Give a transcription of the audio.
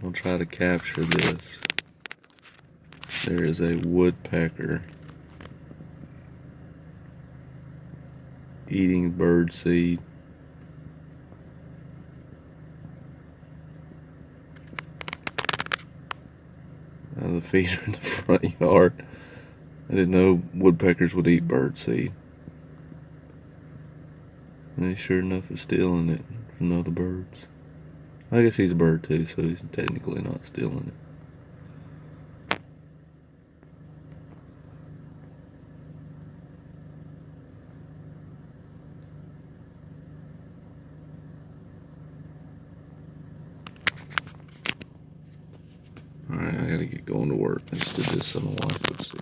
I'll try to capture this. There is a woodpecker eating bird seed. Out of the feeder in the front yard. I didn't know woodpeckers would eat bird seed. And he sure enough is stealing it from other birds. I guess he's a bird too, so he's technically not stealing it. Alright, I gotta get going to work. I just did this so my wife would see.